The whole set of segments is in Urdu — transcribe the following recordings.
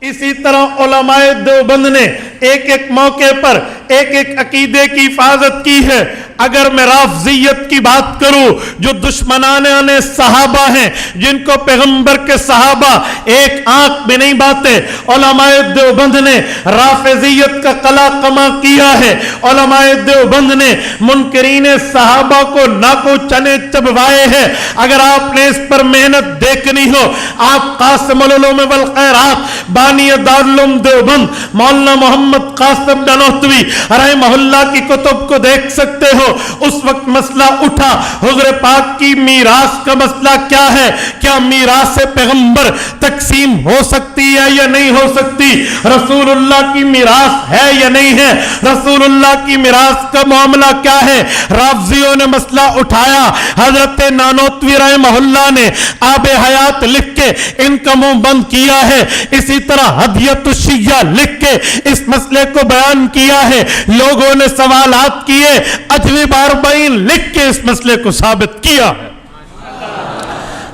اسی طرح علماء دیوبند نے ایک ایک موقع پر ایک ایک عقیدے کی حفاظت کی ہے. اگر میں رافضیت کی بات کروں جو دشمنان صحابہ ہیں، جن کو پیغمبر کے صحابہ ایک آنکھ میں نہیں باتے، علماء دیوبند نے رافضیت کا قلع قمع کیا ہے. علماء دیوبند نے منکرین صحابہ کو ناکو چنے چبوائے ہیں. اگر آپ نے اس پر محنت دیکھنی ہو، آپ قاسم العلوم والخیرات بانی دارالعلوم دیوبند مولانا محمد قاسم نانوتوی رحمہ اللہ کی کتب کو دیکھ سکتے ہو. اس وقت مسئلہ اٹھا حضور پاک کی میراث کا مسئلہ کیا ہے، کیا میراث پیغمبر تقسیم ہو سکتی ہے یا نہیں ہو سکتی، رسول اللہ کی میراث ہے یا نہیں ہے، رسول اللہ کی میراث کا معاملہ کیا ہے. رافضیوں نے مسئلہ اٹھایا، حضرت نانوتوی رحمہ اللہ نے آب حیات لکھ کے ان کا منہ بند کیا ہے. اسی طرح ہدیۃ الشیعہ لکھ کے اس مسئلے کو بیان کیا ہے. لوگوں نے سوالات کیے، اجوی باربعین لکھ کے اس مسئلے کو ثابت کیا ہے.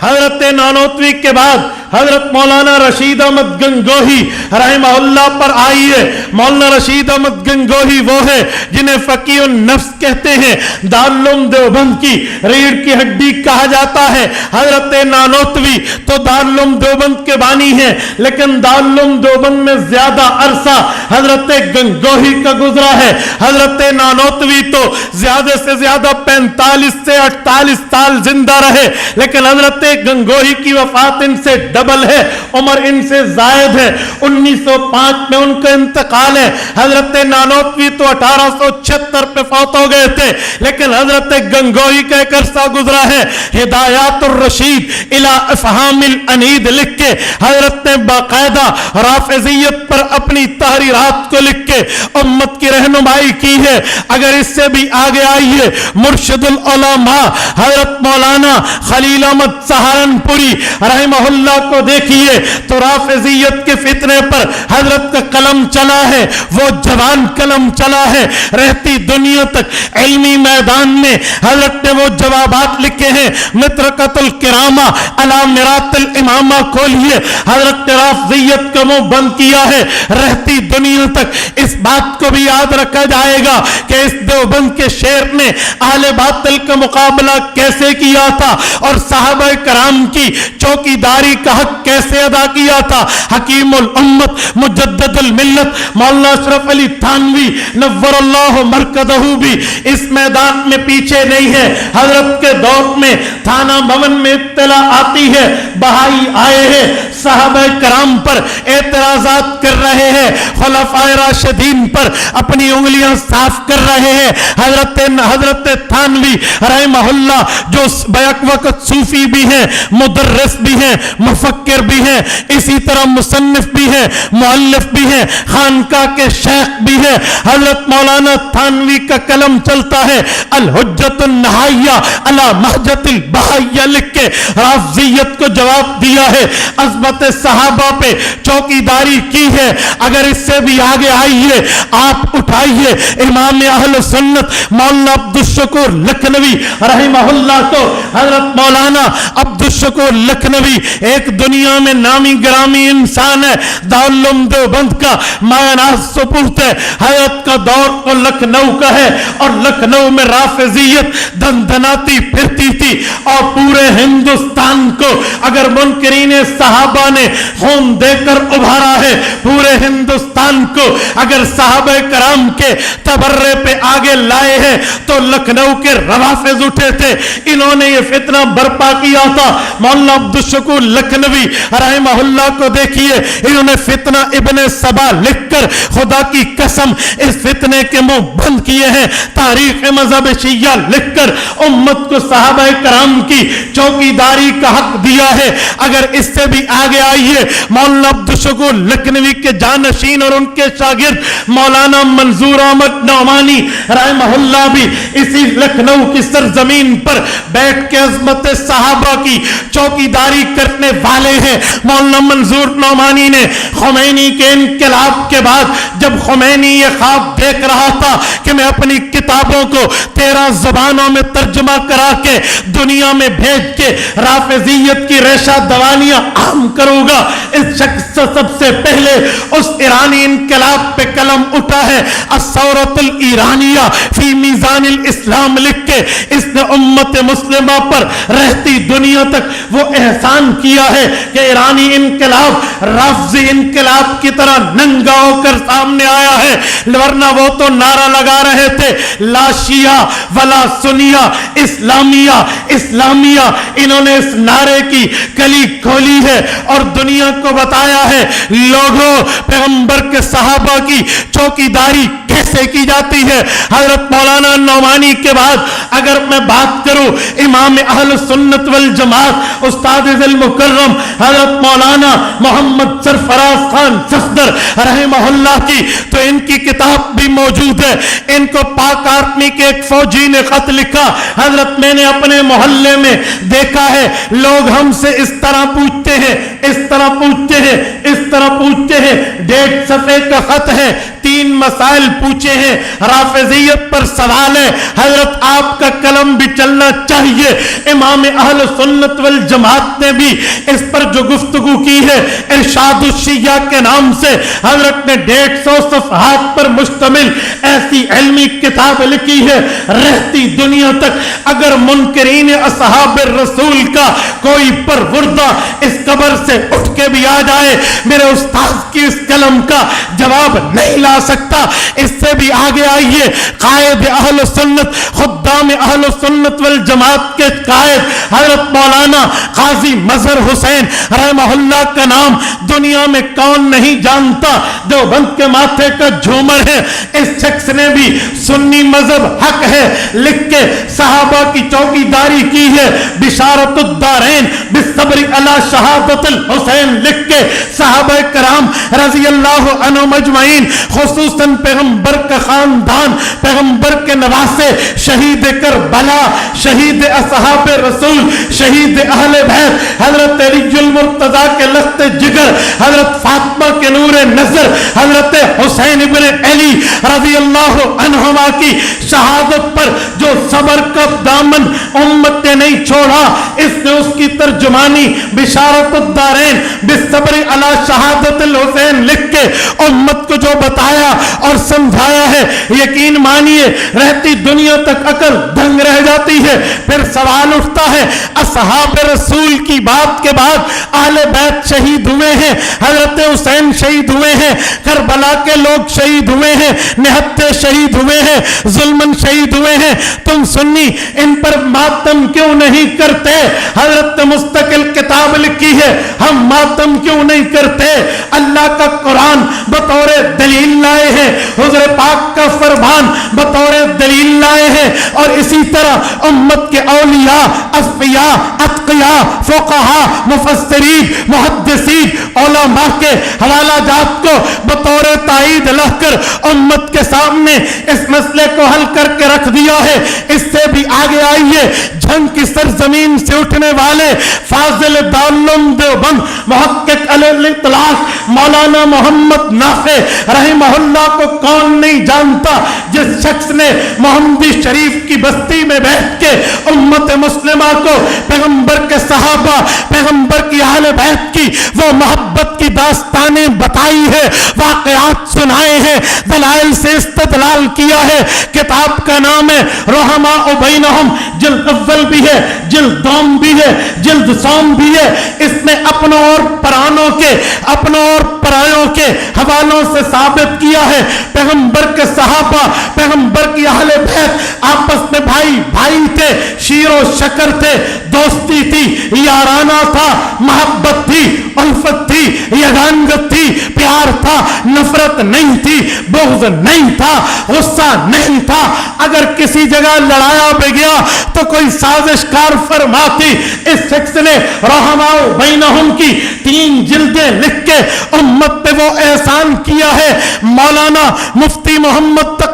حضرت نانوتوی کے بعد حضرت مولانا رشید احمد گنگوہی رحمہ اللہ پر آئی ہے. مولانا رشید احمد گنگوہی وہ ہے جنہیں فقیہ النفس کہتے ہیں، دارالعلوم دیوبند کی ریڑھ کی ہڈی کہا جاتا ہے. حضرت نانوتوی تو دارالعلوم دیوبند کے بانی ہیں، لیکن دارالعلوم دیوبند میں زیادہ عرصہ حضرت گنگوہی کا گزرا ہے. حضرت نانوتوی تو زیادہ سے زیادہ 45 سے 48 سال زندہ رہے، لیکن حضرت گنگوہی کی وفات ان سے ڈبل ہے، عمر ان سے زائد ہے. 1905 میں ان کا انتقال ہے. حضرت نانوتوی تو 1876 پہ فوت ہو گئے تھے، لیکن حضرت گنگوہی کا ایک عرصہ گزرا ہے. ہدایات الرشید الی افہام الانید لکھ کے حضرت نے باقاعدہ رافضیت پر اپنی تحریرات کو لکھ کے امت کی رہنمائی کی ہے. اگر اس سے بھی آگے آئیے، مرشد العلماء حضرت مولانا خلیل احمد سہارنپوری رحمہ اللہ کو دیکھیے تو رافضیت کے فتنے پر حضرت کا قلم چلا ہے، وہ جوان قلم چلا ہے. رہتی دنیا تک علمی میدان میں حضرت نے وہ جوابات لکھے ہیں. مترکۃ الکرامہ علی مرات الامامہ کھولیے، حضرت نے رافضیت کا منہ بند کیا ہے. رہتی دنیا تک اس بات کو بھی یاد رکھا جائے گا کہ اس دیوبند کے شیر نے اہل باطل کا مقابلہ کیسے کیا تھا اور صحابہ کرام کی چوکیداری کا حق کیسے ادا کیا تھا. حکیم الامت مجدد الملت مولانا اشرف علی تھانوی نور اللہ مرکزہ بھی اس میدان میں پیچھے نہیں ہے. حضرت کے دور میں تھانہ بھون میں اطلاع آتی ہے بہائی آئے ہیں، صحابہ کرام پر اعتراضات کر رہے ہیں، خلفائے راشدین پر اپنی انگلیاں صاف کر رہے ہیں. حضرت تھانوی رحمہ اللہ جو بیک وقت صوفی بھی ہیں، مدرس بھی ہیں، مفکر بھی ہیں، اسی طرح مصنف بھی ہیں، مؤلف بھی ہیں، خانقاہ کے شیخ بھی ہیں. حضرت مولانا تھانوی کا قلم چلتا ہے الحجت النہائیہ علی مہجت البہائیہ لکھ کے رافضیت کو جواب دیا ہے. عظمت صحابہ پہ چوکیداری کی ہے. اگر اس سے بھی آگے آئیے، آپ اٹھائیے امام اہل سنت مولانا عبدالشکور لکھنوی رحمہ اللہ کو. حضرت مولانا عبدالشکور لکھنوی ایک دنیا میں نامی گرامی انسان ہے، دارالعلوم دیوبند کا مایہ ناز سپوت ہے. حضرت کا دور تو لکھنؤ کا ہے اور لکھنؤ میں رافضیت دندناتی پھرتی تھی اور پورے ہندوستان کو اگر منکرین صحابہ نے خون دے کر ابھارا ہے، پورے ہندوستان کو اگر صحابہ کرام کے تبرے پہ آگے لائے ہیں تو لکھنؤ کے روافض اٹھے تھے. انہوں نے یہ فتنہ برپا کیا تھا. مولانا عبدالشکور لکھنوی رحمہ اللہ کو دیکھیے، انہوں نے فتنہ ابن سبا لکھ کر خدا کی قسم اس فتنے کے منہ بند کیے ہیں. تاریخ مذہب شیعہ لکھ کر امت کو صحابہ کرام کی چوکیداری کا حق دیا ہے. اگر اس سے بھی آگے آئیے، مولانا عبدالشکور لکھنوی کے جانشین اور ان کے شاگرد مولانا منظور احمد نعمانی رحمہ اللہ بھی اسی لکھنؤ کی سرزمین پر بیٹھ کے عظمت صحابہ کی چوکیداری کرنے والے والے ہیں۔ مولانا منظور نعمانی نے خمینی کے انقلاب کے بعد جب خمینی یہ خواب دیکھ رہا تھا کہ میں اپنی کتابوں کو 13 زبانوں میں ترجمہ کرا کے دنیا میں بھیج کے رافضیت کی ریشہ دوانیاں عام کروں گا، اس شخص سب سے پہلے اس ایرانی انقلاب پہ قلم اٹھا ہے الثورۃ الایرانیہ فی میزان الاسلام لکھ کے اس نے امت مسلمہ پر رہتی دنیا تک وہ احسان کیا ہے کہ ایرانی انقلاب رافضی انقلاب کی طرح ننگا ہو کر سامنے آیا ہے، ورنہ وہ تو نعرہ لگا رہے تھے لا شیعہ ولا سنیہ اسلامیہ اسلامیہ۔ انہوں نے اس نعرے کی کلی کھولی ہے اور دنیا کو بتایا ہے لوگوں پیغمبر کے صحابہ کی چوکیداری کیسے کی جاتی ہے۔ حضرت مولانا نعمانی کے بعد اگر میں بات کروں امام اہل سنت والجماعت استاد ذل مکرم حضرت مولانا محمد سرفراز خان صفدر رحمہ اللہ کی، تو ان کی کتاب بھی موجود ہے۔ ان کو پاک آرمی کے ایک فوجی نے خط لکھا، حضرت میں نے اپنے محلے میں دیکھا ہے لوگ ہم سے اس طرح پوچھتے ہیں، اس طرح پوچھتے ہیں، اس طرح پوچھتے ہیں، 1.5 صفحے کا خط ہے، 3 مسائل پوچھے ہیں، رافضیت پر سوال ہے، حضرت آپ کا قلم بھی چلنا چاہیے۔ امام اہل سنت والجماعت نے بھی اس پر جو گفتگو کی ہے ارشاد الشیعہ کے نام سے حضرت نے 150 صفحات پر مشتمل ایسی علمی کتاب لکھی ہے، رہتی دنیا تک اگر منکرین اصحاب الرسول کا کوئی پروردہ اس قبر سے اٹھ کے بھی آ جائے میرے استاد کی اس قلم کا جواب نہیں لا سکتا۔ اس سے بھی آگے آئیے، قائد اہل سنت خدام اہل سنت والجماعت کے قائد حضرت مولانا قاضی مظہر حسین رحمہ اللہ کا نام دنیا میں کون نہیں جانتا، دیوبند کے ماتھے کا جھومر ہے۔ اس شخص نے بھی سنی مذہب حق ہے لکھ کے صحابہ کی چوکیداری کی ہے، بشارت الدارین بالصبر علی شہادت الحسین لکھ کے صحابہ کرام رضی اللہ عنہم اجمعین خصوصاً پیغمبر کا خاندان، پیغمبر کے نواسے، شہید کربلا، شہید اصحاب رسول، شہید اہل بیت، حضرت علی المرتضیٰ کے لخت جگر، حضرت فاطمہ کے نور نظر، حضرت حسین ابن علی رضی اللہ عنہما کی شہادت پر جو صبر کا دامن امت نے نہیں چھوڑا، اس نے اس کی ترجمانی بشارت الدارین بالصبر علی شہادت الحسین لکھ کے امت کو جو بتایا اور سمجھایا ہے، یقین مانیے رہتی دنیا تک عقل دنگ رہ جاتی ہے۔ پھر سوال اٹھتا ہے اصحاب رسول کی بات کے بعد اہل بیت شہید ہوئے ہیں، حضرت حسین شہید ہوئے ہیں، کربلا کے لوگ شہید ہوئے ہیں، نہتے شہید ہوئے ہیں، ظلمن شہید ہوئے ہیں، تم سنی ان پر ماتم کیوں نہیں کرتے؟ حضرت نے مستقل کتاب لکھی ہے، ہم ماتم کیوں نہیں کرتے؟ اللہ کا قرآن بطور دلیل لائے ہیں، حضور پاک کا فرمان بطور دلیل لائے ہیں، اور اسی طرح امت کے اولیاء، اصفیاء، اتقیاء، فقہاء، مفسرین، محدثین، علماء کے حوالہ جات کو بطور تائید لا کر امت کے سامنے اس مسئلے کو حل کر کے رکھ دیا ہے۔ اس سے بھی آگے آئیے، جنگ کی سرزمین سے اٹھنے والے فاضل دارالعلوم دیوبند محقق الاطلاق مولانا محمد نافع رحمہ اللہ کو کون نہیں جانتا، جس شخص نے محمدی شریف کی بستی میں بیٹھ کے امت مسلمہ کو پیغمبر کے صحابہ، پیغمبر کی اہل بیت کی وہ محبت کی داستانیں بتائی ہے، واقعات سنائے ہیں، دلائل سے استدلال کیا ہے۔ کتاب کا نام ہے رحماء بینہم، جلد اول بھی ہے، جلد دوم بھی ہے، جلد سوم بھی ہے۔ اس نے اپنوں اور پرانوں کے، اپنوں اور پرایوں کے حوالوں سے ثابت کیا ہے پیغمبر کے صحابہ، پیغمبر کی اہل بیت آپس میں بھائی بھائی تھے، شیر و شکر تھے، دوستی تھی، یارانہ تھا، محبت تھی، الفت تھی، یگانگت تھی، پیار تھا، نفرت نہیں تھی، بغض نہیں تھا، غصہ نہیں تھا۔ اگر کسی جگہ لڑایا بھی گیا تو کوئی سازش کار فرماتی۔ اس شخص نے رحماء بینہم کی 3 جلدیں لکھ کے امت پہ وہ احسان کیا ہے۔ مولانا مفتی محمد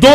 2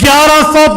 1100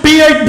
PhD